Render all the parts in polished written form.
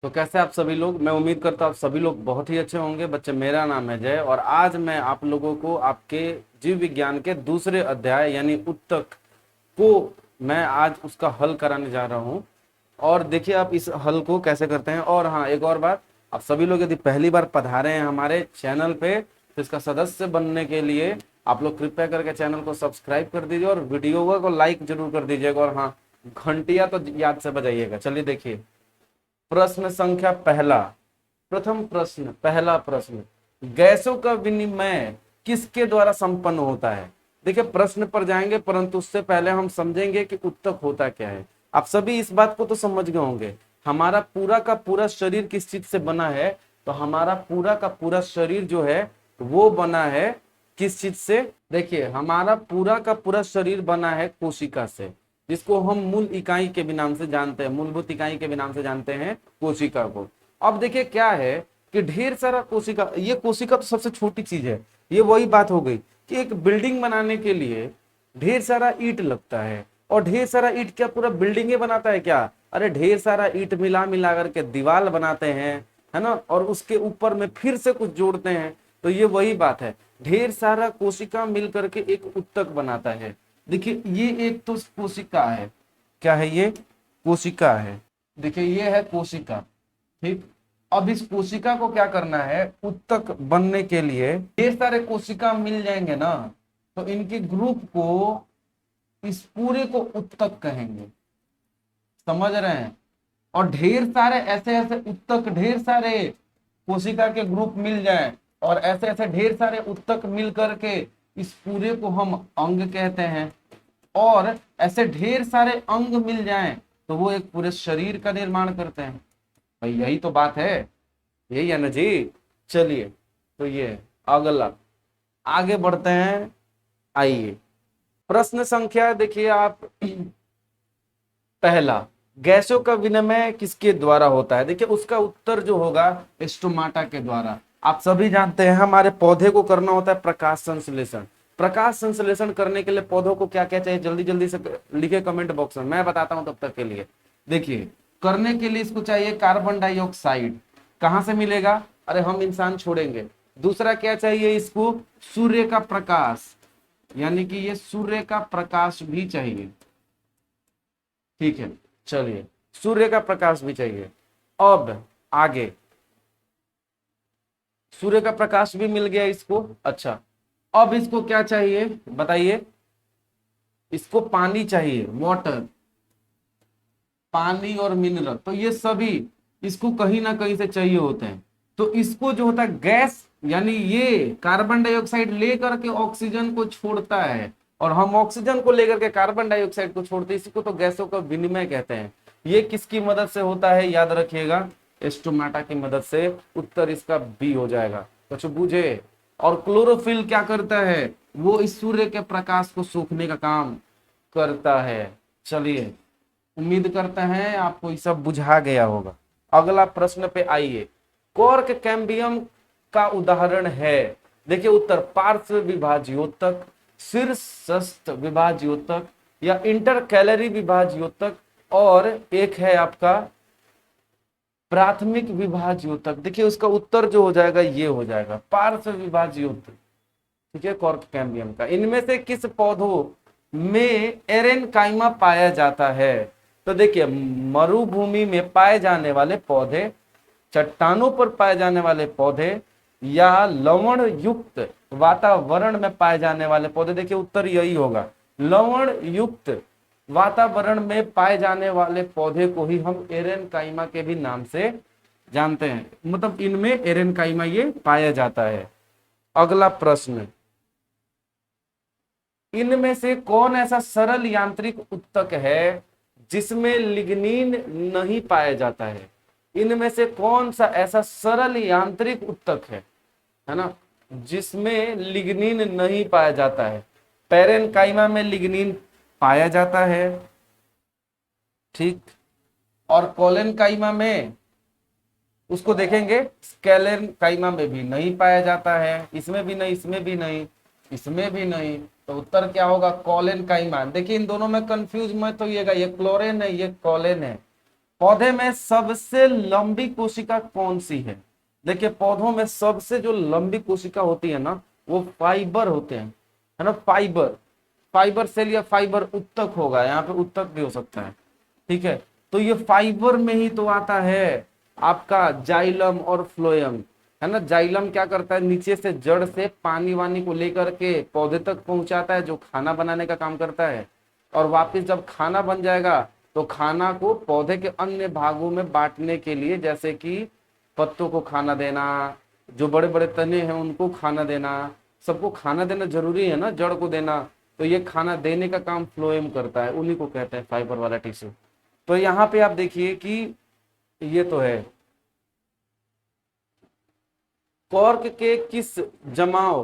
तो कैसे आप सभी लोग। मैं उम्मीद करता हूँ आप सभी लोग बहुत ही अच्छे होंगे। बच्चे, मेरा नाम है जय और आज मैं आप लोगों को आपके जीव विज्ञान के दूसरे अध्याय यानी उत्तक को मैं आज उसका हल कराने जा रहा हूँ। और देखिए आप इस हल को कैसे करते हैं। और हाँ, एक और बात, आप सभी लोग यदि पहली बार पधारे हैं हमारे चैनल पे तो इसका सदस्य बनने के लिए आप लोग कृपया करके चैनल को सब्सक्राइब कर दीजिए और वीडियो को लाइक जरूर कर दीजिएगा। और हाँ, घंटिया तो याद से बजाइएगा। चलिए देखिए, प्रश्न संख्या पहला। प्रथम प्रश्न, पहला प्रश्न, गैसों का विनिमय किसके द्वारा संपन्न होता है। देखिए प्रश्न पर जाएंगे परंतु उससे पहले हम समझेंगे कि उत्तक होता क्या है। आप सभी इस बात को तो समझ गए होंगे, हमारा पूरा का पूरा शरीर किस चीज से बना है। तो हमारा पूरा का पूरा शरीर जो है वो बना है किस चीज से। देखिए हमारा पूरा का पूरा शरीर बना है कोशिका से, जिसको हम मूल इकाई के भी नाम से जानते हैं, मूलभूत इकाई के भी नाम से जानते हैं कोशिका को। अब देखिए क्या है कि ढेर सारा कोशिका, ये कोशिका तो सबसे छोटी चीज है। ये वही बात हो गई कि एक बिल्डिंग बनाने के लिए ढेर सारा ईंट लगता है। और ढेर सारा ईंट क्या पूरा बिल्डिंग बनाता है क्या? अरे ढेर सारा ईंट मिला मिला करके दीवार बनाते हैं, है ना। और उसके ऊपर में फिर से कुछ जोड़ते हैं। तो ये वही बात है, ढेर सारा कोशिका मिल करके एक उत्तक बनाता है। देखिए ये एक तो कोशिका है। क्या है ये? कोशिका है। देखिए ये है कोशिका। ठीक। अब इस कोशिका को क्या करना है, उत्तक बनने के लिए ढेर सारे कोशिका मिल जाएंगे ना, तो इनके ग्रुप को, इस पूरे को उत्तक कहेंगे। समझ रहे हैं? और ढेर सारे ऐसे ऐसे उत्तक, ढेर सारे कोशिका के ग्रुप मिल जाए और ऐसे ऐसे ढेर सारे उत्तक मिल करके इस पूरे को हम अंग कहते हैं। और ऐसे ढेर सारे अंग मिल जाएं तो वो एक पूरे शरीर का निर्माण करते हैं। भाई यही तो बात है, यही है ना जी। चलिए तो ये अगला, आगे बढ़ते हैं। आइए, प्रश्न संख्या देखिए आप पहला, गैसों का विनिमय किसके द्वारा होता है। देखिए उसका उत्तर जो होगा स्टोमाटा के द्वारा। आप सभी जानते हैं हमारे पौधे को करना होता है प्रकाश संश्लेषण। प्रकाश संश्लेषण करने के लिए पौधों को क्या क्या चाहिए, जल्दी जल्दी से लिखे कमेंट बॉक्स में, मैं बताता हूं तब तक के लिए। देखिए करने के लिए इसको चाहिए कार्बन डाइऑक्साइड। कहां से मिलेगा? अरे हम इंसान छोड़ेंगे। दूसरा क्या चाहिए इसको? सूर्य का प्रकाश, यानी कि ये सूर्य का प्रकाश भी चाहिए। ठीक है, चलिए सूर्य का प्रकाश भी चाहिए। अब आगे, सूर्य का प्रकाश भी मिल गया इसको। अच्छा, अब इसको क्या चाहिए बताइए? इसको पानी चाहिए, वाटर, पानी और मिनरल। तो ये सभी इसको कहीं ना कहीं से चाहिए होते हैं। तो इसको जो होता है गैस, यानी ये कार्बन डाइऑक्साइड लेकर के ऑक्सीजन को छोड़ता है और हम ऑक्सीजन को लेकर के कार्बन डाइऑक्साइड को छोड़ते हैं। इसी को तो गैसों का विनिमय कहते हैं। ये किसकी मदद से होता है? याद रखिएगा, स्टोमाटा की मदद से। उत्तर इसका बी हो जाएगा। कुछ बूझे? और क्लोरोफिल क्या करता है? वो इस सूर्य के प्रकाश को सोखने का काम करता है। चलिए, उम्मीद करते हैं आपको ये सब बुझा गया होगा। अगला प्रश्न पे आइए, कॉर्क कैम्बियम का उदाहरण है। देखिए उत्तर पार्श्व विभाज्योतक, शीर्षस्थ विभाज्योतक या इंटर कैलरी विभाज्योतक, और एक है आपका प्राथमिक विभाज्योतक। देखिए उसका उत्तर जो हो जाएगा ये हो जाएगा पार्श्व विभाज्योतक। ठीक है, कॉर्क कैम्बियम का। इनमें से किस पौधों में एरेनकाइमा पाया जाता है? तो देखिए मरुभूमि में पाए जाने वाले पौधे, चट्टानों पर पाए जाने वाले पौधे, या लवण युक्त वातावरण में पाए जाने वाले पौधे। देखिए उत्तर यही होगा, लवण युक्त वातावरण में पाए जाने वाले पौधे को ही हम एरेनकाइमा के भी नाम से जानते हैं। मतलब इनमें एरेनकाइमा ये पाया जाता है। अगला प्रश्न, इनमें से कौन ऐसा सरल यांत्रिक उत्तक है जिसमें लिग्निन नहीं पाया जाता है? इनमें से कौन सा ऐसा सरल यांत्रिक उत्तक है ना, जिसमें लिग्निन नहीं पाया जाता है? पैरेनकाइमा में लिग्निन पाया जाता है, ठीक। और कोलेनकाइमा में उसको देखेंगे, स्केलेनकाइमा में भी नहीं पाया जाता है। इसमें भी नहीं, इसमें भी नहीं, इसमें भी नहीं। तो उत्तर क्या होगा? कोलेनकाइमा। देखिए इन दोनों में कंफ्यूज मत होइएगा, ये क्लोरेन है, ये कोलेन है। पौधे में सबसे लंबी कोशिका कौन सी है? देखिए पौधों में सबसे जो लंबी कोशिका होती है ना, वो फाइबर होते हैं, है ना, फाइबर। फाइबर सेल या फाइबर उत्तक होगा, यहाँ पे उत्तक भी हो सकता है, ठीक है। तो ये फाइबर में ही तो आता है आपका जाइलम और फ्लोएम, है ना। जाइलम क्या करता है, नीचे से जड़ से पानी वानी को लेकर के पौधे तक पहुंचाता है, जो खाना बनाने का काम करता है। और वापस जब खाना बन जाएगा तो खाना को पौधे के अन्य भागों में बांटने के लिए, जैसे कि पत्तों को खाना देना, जो बड़े बड़े तने हैं उनको खाना देना, सबको खाना देना जरूरी है ना, जड़ को देना। तो ये खाना देने का काम फ्लोएम करता है, उन्हीं को कहते हैं फाइबर वाला टिश्यू। तो यहाँ पे आप देखिए कि ये तो है, कॉर्क के किस जमाव,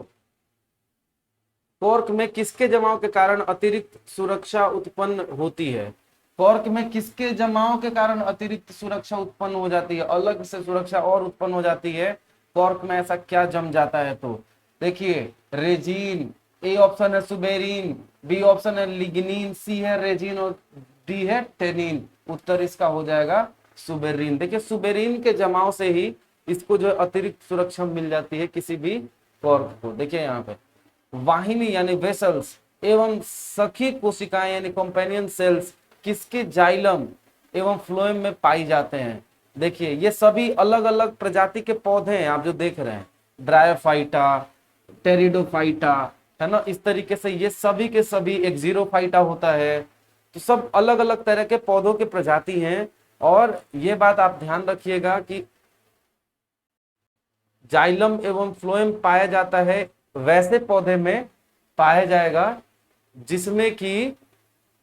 कॉर्क में किसके जमाव के कारण अतिरिक्त सुरक्षा उत्पन्न होती है? कॉर्क में किसके जमाव के कारण अतिरिक्त सुरक्षा उत्पन्न हो जाती है, अलग से सुरक्षा और उत्पन्न हो जाती है? कॉर्क में ऐसा क्या जम जाता है? तो देखिए रेजिन, ए ऑप्शन है सुबेरिन, बी ऑप्शन है लिग्निन, सी है रेजिन और डी है टेनिन। उत्तर इसका हो जाएगा सुबेरिन। देखिए सुबेरिन के जमाव से ही इसको जो अतिरिक्त सुरक्षा मिल जाती है किसी भी कॉर्क को। देखिए यहाँ पे वाहिनी यानी वेसल्स एवं सखी कोशिकाएं यानी कंपेनियन सेल्स किसके जाइलम एवं फ्लोएम में पाई जाते हैं? देखिए ये सभी अलग अलग प्रजाति के पौधे हैं, आप जो देख रहे हैं, ब्रायोफाइटा, टेरिडोफाइटा, है ना, इस तरीके से ये सभी के सभी, एक जीरोफाइटा होता है। तो सब अलग अलग तरह के पौधों के प्रजाति हैं। और ये बात आप ध्यान रखिएगा कि जाइलम एवं फ्लोएम पाया जाता है वैसे पौधे में पाया जाएगा जिसमें कि,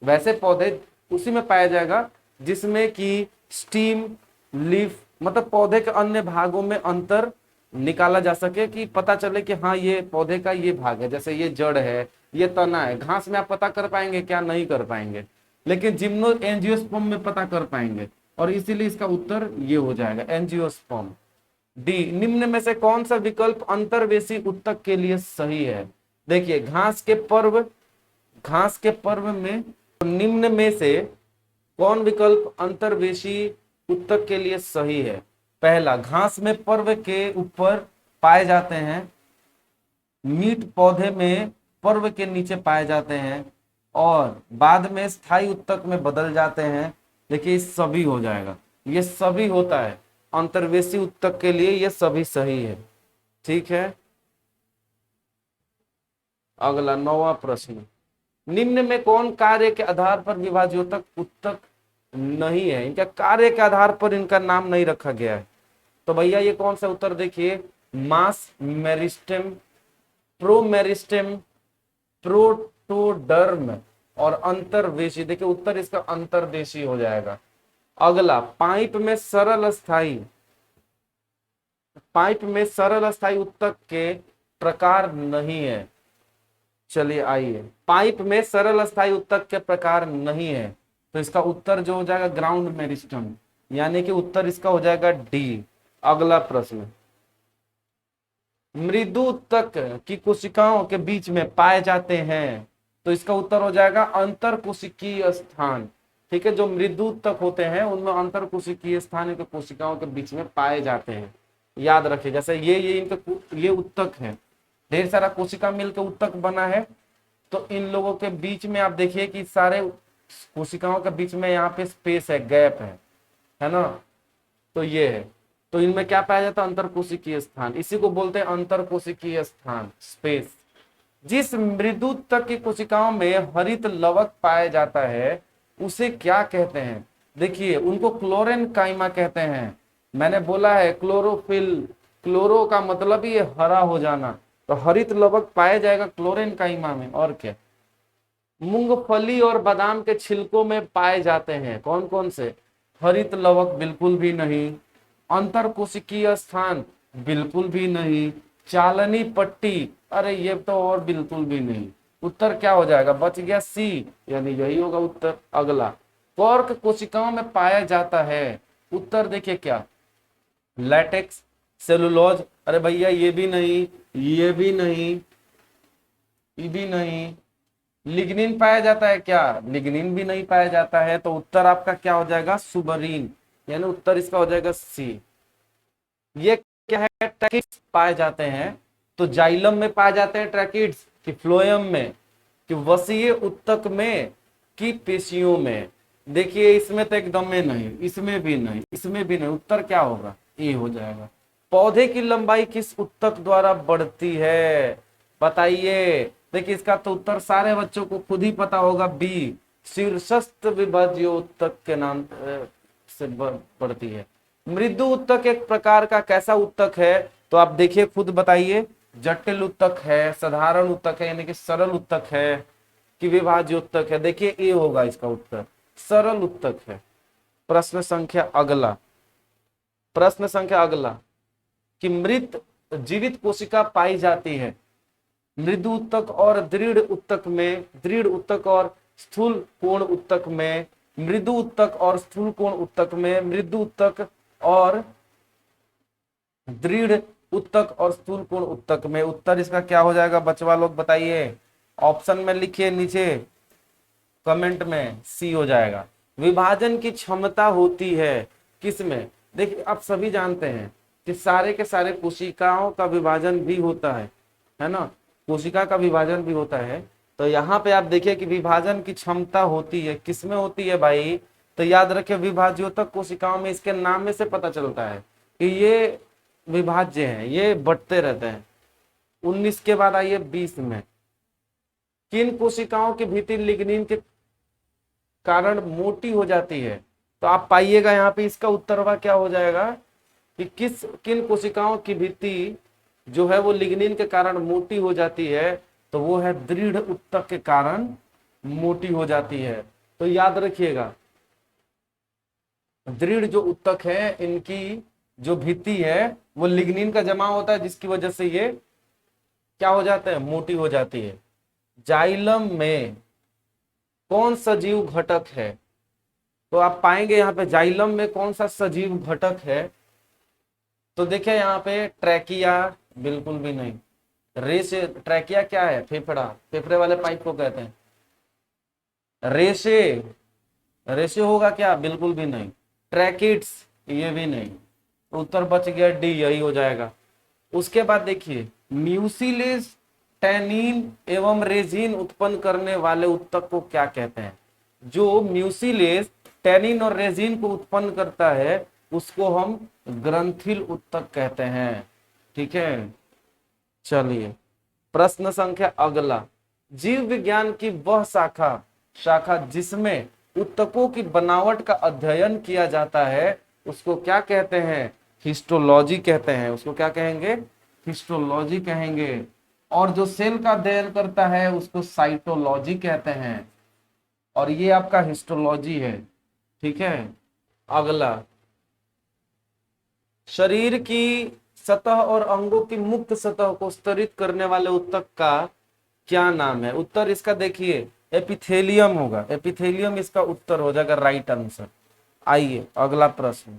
वैसे पौधे उसी में पाया जाएगा जिसमें कि स्टीम, लीफ, मतलब पौधे के अन्य भागों में अंतर निकाला जा सके, कि पता चले कि हाँ ये पौधे का ये भाग है, जैसे ये जड़ है, ये तना है। घास में आप पता कर पाएंगे क्या? नहीं कर पाएंगे, लेकिन जिम्नो एंजियोस्पर्म में पता कर पाएंगे। और इसीलिए इसका उत्तर ये हो जाएगा एंजियोस्पर्म। डी, निम्न में से कौन सा विकल्प अंतर्वेशी उत्तक के लिए सही है? देखिए घास के पर्व में निम्न में से कौन विकल्प अंतर्वेशी उत्तक के लिए सही है? पहला, घास में पर्व के ऊपर पाए जाते हैं, मीट पौधे में पर्व के नीचे पाए जाते हैं, और बाद में स्थायी उत्तक में बदल जाते हैं। देखिए सभी हो जाएगा, ये सभी होता है अंतर्वेशी उत्तक के लिए, ये सभी सही है, ठीक है। अगला 9वां प्रश्न, निम्न में कौन कार्य के आधार पर विभाज्योतक उत्तक नहीं है? इनका कार्य के आधार पर इनका नाम नहीं रखा गया है। तो भैया ये कौन सा उत्तर? देखिए मास मेरिस्टेम, प्रोमेरिस्टेम, प्रोटोडर्म और अंतर्वेशी। देखिए उत्तर इसका अंतर्देशी हो जाएगा। अगला, पाइप में सरल स्थायी उत्तक के प्रकार नहीं है। चलिए आइए, पाइप में सरल स्थायी उत्तक के प्रकार नहीं है, तो इसका उत्तर जो हो जाएगा ग्राउंड मेरिस्टम, यानी कि उत्तर इसका हो जाएगा डी। अगला प्रश्न, मृदु उत्तक की कोशिकाओं के बीच में पाए जाते हैं, तो इसका उत्तर हो जाएगा अंतर कोशिकीय स्थान। ठीक है, जो मृदु उत्तक होते हैं उनमें अंतर कोशिकीय स्थान के कोशिकाओं के बीच में पाए जाते हैं। याद रखिए, जैसे ये इनका ये उत्तक है, ढेर सारा कोशिका मिलकर उत्तक बना है, तो इन लोगों के बीच में आप देखिए कि सारे कोशिकाओं के बीच में यहाँ पे स्पेस है, गैप है ना। तो ये है, तो इनमें क्या पाया जाता है? अंतर कोशिकीय स्थान, इसी को बोलते हैं अंतर कोशिकीय स्थान, स्पेस। जिस मृदु उत्तक की कोशिकाओं में हरित लवक पाया जाता है उसे क्या कहते हैं? देखिए उनको क्लोरेनकाइमा कहते हैं। मैंने बोला है क्लोरोफिल, क्लोरो का मतलब ही हरा हो जाना, तो हरित लवक पाया जाएगा क्लोरेनकाइमा में, और क्या। मूंगफली और बादाम के छिलकों में पाए जाते हैं कौन कौन से? हरित लवक बिल्कुल भी नहीं, अंतर कोशिकीय स्थान बिल्कुल भी नहीं, चालनी पट्टी, अरे ये तो और बिल्कुल भी नहीं। उत्तर क्या हो जाएगा? बच गया सी, यानी यही होगा उत्तर। अगला, कॉर्क कोशिकाओं में पाया जाता है, उत्तर देखिए क्या? लैटेक्स, सेलुलोज, अरे भैया ये भी नहीं, ये भी नहीं, ये भी नहीं। लिग्निन पाया जाता है क्या? लिग्निन भी नहीं पाया जाता है, तो उत्तर आपका क्या हो जाएगा? सुबरीन। यानी उत्तर इसका हो जाएगा सी। ये क्या है, ट्रैकिड्स पाए जाते हैं, तो जाइलम में पाए जाते हैं ट्रैकिड्स कि फ्लोएम में कि वसीय उत्तक में कि पेशियों में। देखिए इसमें तो एकदम में नहीं, इसमें भी नहीं, इसमें भी नहीं, उत्तर क्या होगा, ए हो जाएगा। पौधे की लंबाई किस उत्तक द्वारा बढ़ती है, बताइए। देखिए इसका तो उत्तर सारे बच्चों को खुद ही पता होगा, बी, शीर्षस्थ विभाज्य उत्तक के नाम से बढ़ती है। मृदु उत्तक एक प्रकार का कैसा उत्तक है, तो आप देखिए खुद बताइए, जटिल उत्तक है, साधारण उत्तक है यानी कि सरल उत्तक है कि विभाज्य उत्तक है। देखिए ए होगा इसका उत्तर, सरल उत्तक है। प्रश्न संख्या अगला कि मृत जीवित कोशिका पाई जाती है मृदु उत्तक और दृढ़ उत्तक में, दृढ़ उत्तक और स्थूल कोण उत्तक में, मृदु उत्तक और स्थूल कोण उत्तक में, मृदु उत्तक और दृढ़ उत्तक और स्थूल कोण उत्तक में। उत्तर इसका क्या हो जाएगा बच्चा लोग बताइए, ऑप्शन में लिखिए नीचे कमेंट में, सी हो जाएगा। विभाजन की क्षमता होती है किसमें, देखिए आप सभी जानते हैं कि सारे के सारे कोशिकाओं का विभाजन भी होता है ना, कोशिका का विभाजन भी होता है। तो यहाँ पे आप देखिए कि विभाजन की क्षमता होती है, किसमें होती है भाई, तो याद रखिए विभाज्योतक कोशिकाओं में। इसके नाम में से पता चलता है कि ये विभाज्य हैं, ये बढ़ते रहते हैं। 19 के बाद आइए 20 में, किन कोशिकाओं की भित्ति लिग्निन के कारण मोटी हो जाती है, तो आप पाइएगा यहाँ पे इसका उत्तर क्या हो जाएगा कि किन कोशिकाओं की भित्ति जो है वो लिग्निन के कारण मोटी हो जाती है, तो वो है दृढ़ उत्तक के कारण मोटी हो जाती है। तो याद रखिएगा दृढ़ जो उत्तक है इनकी जो भित्ति है वो लिग्निन का जमाव होता है, जिसकी वजह से ये क्या हो जाता है, मोटी हो जाती है। जाइलम में कौन सजीव घटक है, तो आप पाएंगे यहाँ पे जाइलम में कौन सा सजीव घटक है, तो देखिए यहाँ पे ट्रैकिया, बिल्कुल भी नहीं। रेशे, ट्रैकिया क्या है, फेफड़ा, फेफड़े वाले पाइप को कहते हैं। रेशे, रेशे होगा क्या, बिल्कुल भी नहीं। ट्रैकिड्स, ये भी नहीं। उत्तर बच गया डी, यही हो जाएगा। उसके बाद देखिए म्यूसिलेज टैनिन एवं रेजिन उत्पन्न करने वाले उत्तक को क्या कहते हैं, जो म्यूसिलेज टैनिन और रेजिन को उत्पन्न करता है उसको हम ग्रंथिल उत्तक कहते हैं। ठीक है, चलिए प्रश्न संख्या अगला, जीव विज्ञान की वह शाखा जिसमें उत्तकों की बनावट का अध्ययन किया जाता है उसको क्या कहते हैं, हिस्टोलॉजी कहते हैं। उसको क्या कहेंगे, हिस्टोलॉजी कहेंगे। और जो सेल का अध्ययन करता है उसको साइटोलॉजी कहते हैं, और ये आपका हिस्टोलॉजी है। ठीक है, अगला, शरीर की सतह और अंगों की मुक्त सतह को स्तरित करने वाले उत्तक का क्या नाम है। उत्तर इसका देखिए एपिथेलियम होगा, एपिथेलियम इसका उत्तर हो जाएगा, राइट आंसर। आइए अगला प्रश्न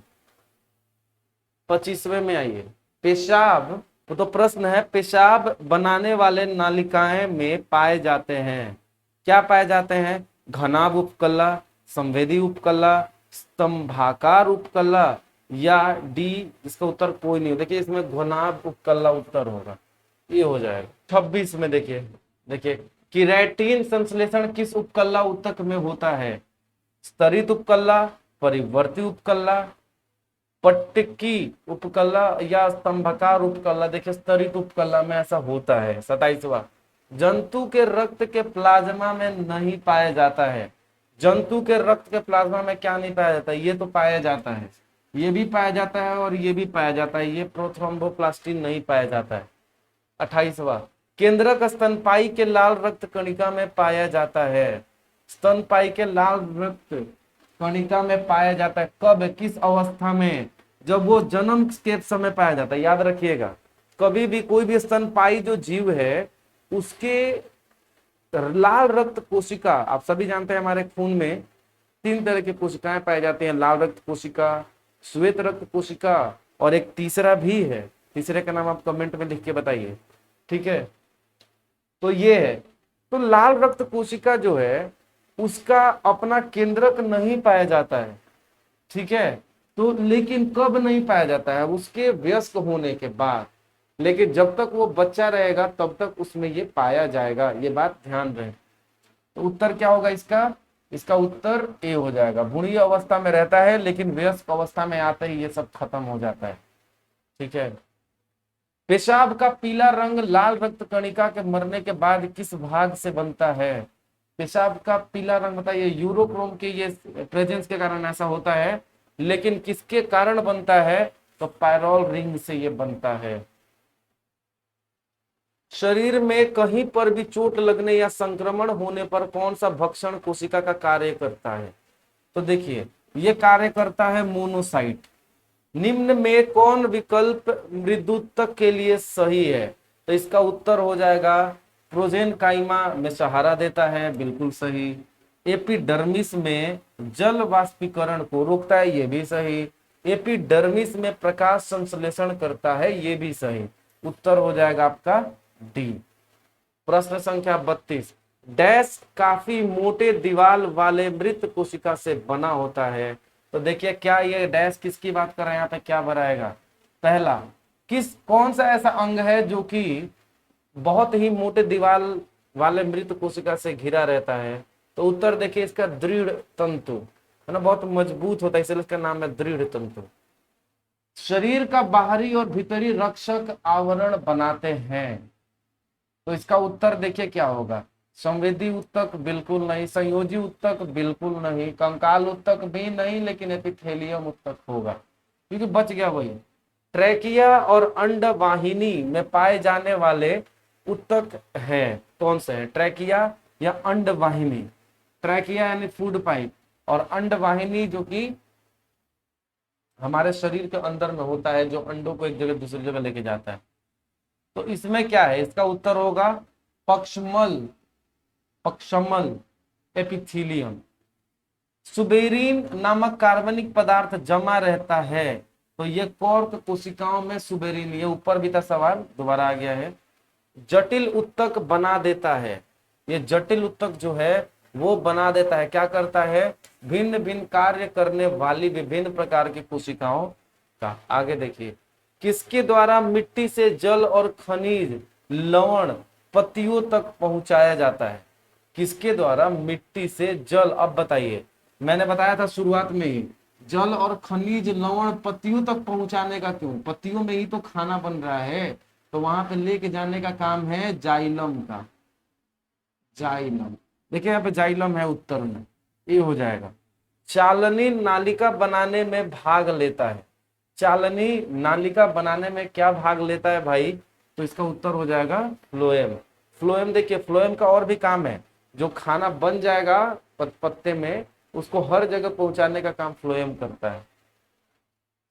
25वें में आइए, पेशाब, तो प्रश्न है पेशाब बनाने वाले नालिकाएं में पाए जाते हैं, क्या पाए जाते हैं, घनाभ उपकला, संवेदी उपकला, स्तंभाकार उपकला या डी, इसका उत्तर कोई नहीं। देखिए इसमें घनाभ उपकला उत्तर होगा, ये हो जाएगा। 26 में देखिए किरेटिन संश्लेषण किस उपकला उत्तक में होता है, स्तरित उपकला, परिवर्ती उपकला, पट्टिकी उपकला या स्तंभाकार उपकला। देखिए स्तरित उपकला में ऐसा होता है। 27वां, जंतु के रक्त के प्लाज्मा में नहीं पाया जाता है, जंतु के रक्त के प्लाज्मा में क्या नहीं पाया जाता है, ये तो पाया जाता है, ये भी पाया जाता है और ये भी पाया जाता है, ये प्रोथ्रोम्बोप्लास्टिन नहीं पाया जाता है। 28वां, केंद्रक स्तनपायी के लाल रक्त कणिका में पाया जाता है, स्तनपायी के लाल रक्त कणिका में पाया जाता है, कब, किस अवस्था में, जब वो जन्म के समय पाया जाता है। याद रखिएगा कभी भी कोई भी स्तनपायी जो जीव है उसके लाल रक्त कोशिका, आप सभी जानते हैं हमारे खून में 3 तरह की कोशिकाएं पाई जाती हैं, लाल रक्त कोशिका, श्वेत रक्त कोशिका और एक तीसरा भी है, तीसरे का नाम आप कमेंट में लिख के बताइए। ठीक है, तो ये है, तो लाल रक्त कोशिका जो है उसका अपना केंद्रक नहीं पाया जाता है। ठीक है, तो लेकिन कब नहीं पाया जाता है? उसके वयस्क होने के बाद। लेकिन जब तक वो बच्चा रहेगा तब तक उसमें ये पाया जाएगा, ये बात ध्यान रहे। तो उत्तर क्या होगा इसका? इसका उत्तर ए हो जाएगा। भ्रूणीय अवस्था में रहता है लेकिन वयस्क अवस्था में आते ही ये सब खत्म हो जाता है। ठीक है। पेशाब का पीला रंग लाल रक्त कणिका के मरने के बाद किस भाग से बनता है? पेशाब का पीला रंग बताइए। यूरोक्रोम के ये प्रेजेंस के कारण ऐसा होता है, लेकिन किसके कारण बनता है? तो पायरोल रिंग से ये बनता है। शरीर में कहीं पर भी चोट लगने या संक्रमण होने पर कौन सा भक्षण कोशिका का कार्य करता है? तो देखिए, ये कार्य करता है मोनोसाइट। निम्न में कौन विकल्प मृदुतक के लिए सही है? तो इसका उत्तर हो जाएगा प्रोजेनकाइमा में सहारा देता है, बिल्कुल सही। एपिडर्मिस में जल वाष्पीकरण को रोकता है, ये भी सही। एपिडर्मिस में प्रकाश संश्लेषण करता है, ये भी सही। उत्तर हो जाएगा आपका डी। प्रश्न संख्या 32। डैश काफी मोटे दीवाल वाले मृत कोशिका से बना होता है। तो देखिए, क्या ये डैश किसकी बात कर रहे हैं? यहाँ पे क्या भराएगा? पहला, कौन सा ऐसा अंग है जो कि बहुत ही मोटे दीवाल वाले मृत कोशिका से घिरा रहता है? तो उत्तर देखिए इसका दृढ़ तंतु है ना, बहुत मजबूत होता है, इसलिए इसका नाम है दृढ़ तंतु। शरीर का बाहरी और भीतरी रक्षक आवरण बनाते हैं। तो इसका उत्तर देखिए क्या होगा? संवेदी उत्तक बिल्कुल नहीं, संयोजी उत्तक बिल्कुल नहीं, कंकाल उत्तक भी नहीं, लेकिन एपिथेलियम उत्तक होगा, क्योंकि बच गया वही। ट्रैकिया और अंडवाहिनी में पाए जाने वाले उत्तक हैं, कौन से हैं? ट्रैकिया या अंडवाहिनी? ट्रैकिया यानी फूड पाइप, और अंडवाहिनी जो कि हमारे शरीर के अंदर में होता है, जो अंडों को एक जगह दूसरी जगह लेके जाता है। तो इसमें क्या है? इसका उत्तर होगा पक्षमल एपिथेलियम। सुबेरिन नामक कार्बनिक पदार्थ जमा रहता है, तो ये कॉर्क कोशिकाओं में सुबेरिन, ये ऊपर भी था सवाल, दोबारा आ गया है। जटिल उत्तक बना देता है, ये जटिल उत्तक जो है वो बना देता है, क्या करता है? भिन्न भिन्न कार्य करने वाली विभिन्न प्रकार की कोशिकाओं का। आगे देखिए, किसके द्वारा मिट्टी से जल और खनिज लवण पत्तियों तक पहुंचाया जाता है? किसके द्वारा मिट्टी से जल? अब बताइए, मैंने बताया था शुरुआत में ही, जल और खनिज लवण पत्तियों तक पहुंचाने का क्यों? पत्तियों में ही तो खाना बन रहा है, तो वहां पे लेके जाने का काम है जाइलम का। जाइलम, देखिए यहाँ पे जाइलम है उत्तर में, ये हो जाएगा। चालनी नालिका बनाने में भाग लेता है। चालनी नालिका बनाने में क्या भाग लेता है भाई? तो इसका उत्तर हो जाएगा फ्लोएम। फ्लोएम, देखिए फ्लोएम का और भी काम है, जो खाना बन जाएगा पत्ते में, उसको हर जगह पहुंचाने का काम फ्लोएम करता है।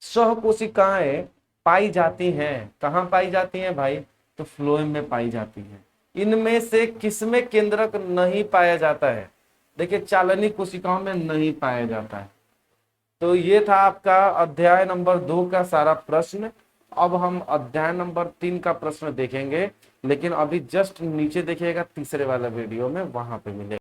सहकोशिकाएं पाई जाती हैं, कहाँ पाई जाती हैं भाई? तो फ्लोएम में पाई जाती हैं। इनमें से किसमें केंद्रक नहीं पाया जाता है? देखिए, चालनी कोशिकाओं में नहीं पाया जाता है। तो ये था आपका अध्याय नंबर 2 का सारा प्रश्न। अब हम अध्याय नंबर 3 का प्रश्न देखेंगे, लेकिन अभी जस्ट नीचे देखिएगा तीसरे वाला वीडियो में, वहां पे मिलेगा।